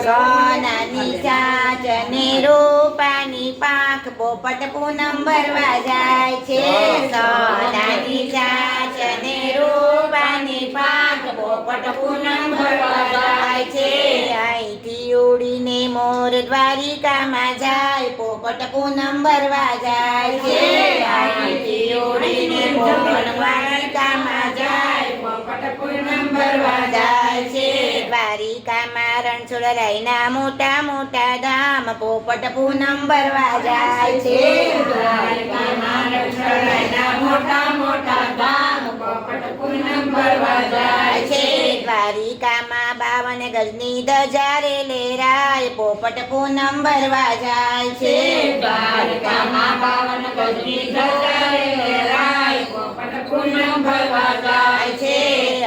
સોનાની ચાંચ ને રૂપાની પાંખ પોપટ પૂનમ ભરવા જાય છે. સોનાની ચાંચ ને રૂપાની પાંખ પોપટ પૂનમ ભરવા જાય છે. અહીંથી ઉડીને મોર દ્વારિકામાં જાય પોપટ પૂનમ ભરવા જાય છે. અહીંથી ઉડીને મોર દ્વારિકામાં જાય પોપટ પૂનમ ભરવા જાય છે. દ્વારિકામાં રણછોડરાયના મોટા મોટા ધામ પોપટ પૂનમ ભરવા જાય છે. દ્વારિકામાં રણછોડરાયના મોટા મોટા ધામ પોપટ પૂનમ ભરવા જાય છે. દ્વારિકામાં 52 ગજની ધજા રે લહેરાય પોપટ પૂનમ ભરવા જાય છે. દ્વારિકામાં 52 ગજની ધજા રે લહેરાય પોપટ પૂનમ ભરવા જાય છે.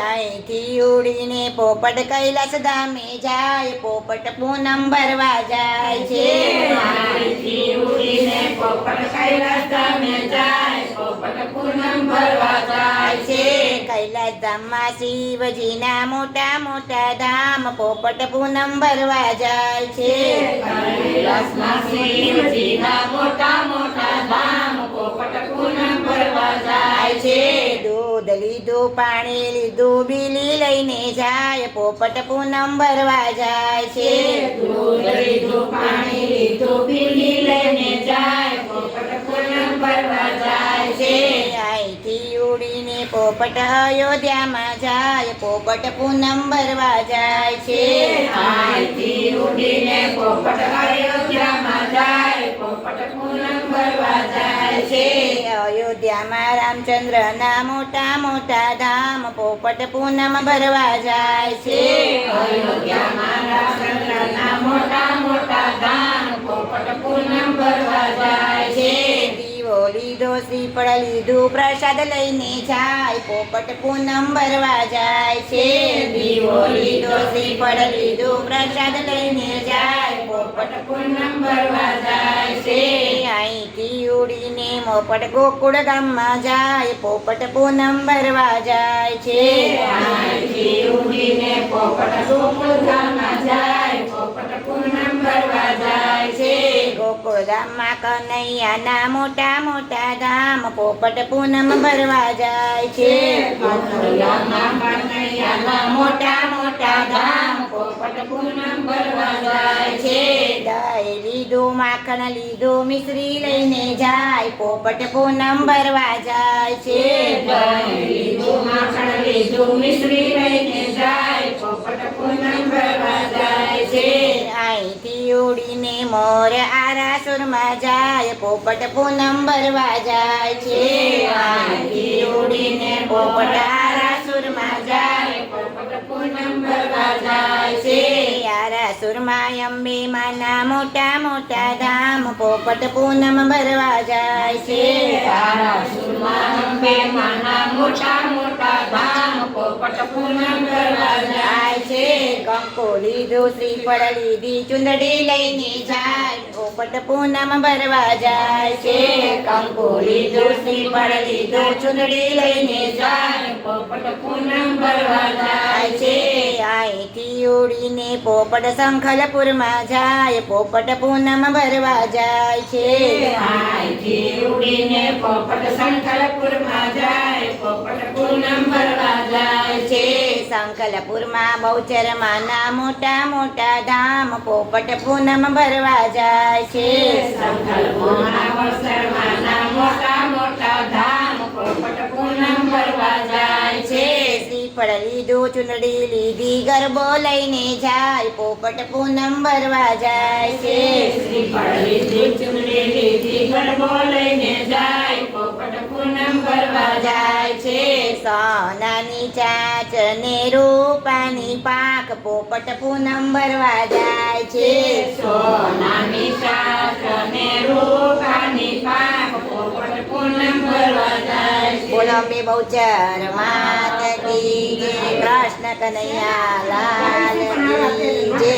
અહીંથી ઉડીને પોપટ કૈલાસ ધામે જાય પોપટ પૂનમ ભરવા જાય છે. અહીંથી ઉડીને પોપટ કૈલાસ ધામે જાય પોપટ પૂનમ ભરવા જાય છે. કૈલાસ ધામમાં શિવજીના મોટા મોટા ધામ પોપટ પૂનમ ભરવા જાય છે. કૈલાસમાં શિવજીના મોટા મોટા ધામ પોપટ પૂનમ ભરવા જાય છે. દૂધ લીધું પાણી લીધું બીલી લઈને જાય પોપટ પૂનમ ભરવા જાય છે. દૂધ લીધું પાણી લીધું બીલી લઈને જાય પોપટ પૂનમ ભરવા જાય છે. અહીંથી ઉડીને પોપટ અયોધ્યામાં જાય પોપટ પૂનમ ભરવા જાય છે. અહીંથી ઉડીને પોપટ અયોધ્યામાં જાય પોપટ પૂનમ ભરવા જાય છે. અયોધ્યામાં રામચંદ્રના મોટા મોટા ધામ પોપટ પૂનમ ભરવા જાય છે. અયોધ્યામાં રામચંદ્રના મોટા મોટા ધામ પોપટ પૂનમ ભરવા જાય છે. દીવો લીધો શ્રીફળ લીધું પ્રસાદ લઈને જાય પોપટ પૂનમ ભરવા જાય છે. દીવો લીધો શ્રીફળ લીધું પ્રસાદ લઈને જાય પોપટ પૂનમ ભરવા જાય છે. અહીંથી ઉડીને મોપટ ગોકુળ ગામમાં જાય પોપટ પૂનમ ભરવા જાય છે. અહીંથી ઉડીને પોપટ ગોકુળ ગામમાં જાય પોપટ પૂનમ ભરવા જાય છે. ગોકુળ ગામમાં કનૈયાના મોટા મોટા ધામ પોપટ પૂનમ ભરવા જાય છે. ગોકુળ ગામમાં કનૈયાના મોટા મોટા ધામ પોપટ પૂનમ ભરવા જાય છે. દહીં લીધું માખણ લીધું મિશ્રી લઈને જાય પોપટ પૂનમ ભરવા જાય છે. દહીં લીધું માખણ લીધું મિશ્રી લઈને જાય પોપટ પૂનમ ભરવા જાય છે. અહીંથી ઉડીને મોર આરાસુરમાં જાય પોપટ પૂનમ ભરવા જાય છે. અહીંથી ઉડીને પોપટ આરાસુરમાં જાય પોપટ પૂનમ ભરવા જાય છે. આરાસુરમાં અંબે માના મોટા મોટા ધામ પોપટ પૂનમ ભરવા જાય છે. આરાસુરમાં અંબે માના મોટા મોટા ધામ પોપટ પૂનમ ભરવા જાય છે. કંકુ લીધું શ્રીફળ લીધી ચુંદડી લઈને જાય પોપટ પૂનમ ભરવા જાય છે. કંકુ લીધું શ્રીફળ લીધું ચુંદડી લઈને જાય પોપટ પૂનમ ભરવા જાય છે. અહીંથી ઉડીને પોપટ સંખલપુરમાં જાય પોપટ પૂનમ ભરવા જાય છે. અહીંથી ઉડીને પોપટ સંખલપુરમાં જાય પોપટ પૂનમ ભરવા જાય છે. સંખલપુરમાં બહુચરમાના મોટા મોટા ધામ પોપટ પૂનમ ભરવા જાય છે. સંખલપુરમાં બહુચરમાના મોટા મોટા ધામ પોપટ પૂનમ ભરવા જાય છે. શ્રીફળ લીધું ચુંદડી લીધી ગરબો લઈને જાય પોપટ પૂનમ ભરવા જાય છે. શ્રીફળ લીધી ચુંદડી લીધી ગરબો લઈને જાય પોપટ પૂનમ ભરવા જાય છે. સોનાની ચાંચ ને રૂપાની પાંખ પોપટ પૂનમ ભરવા જાય છે. સોનાની ચાંચ ને રૂપાની પાંખ પોપટ પૂનમ ભરવા જાય છે. બોલો બે બહુચર માત કી જય, કૃષ્ણ કનૈયા લાલ કી જય.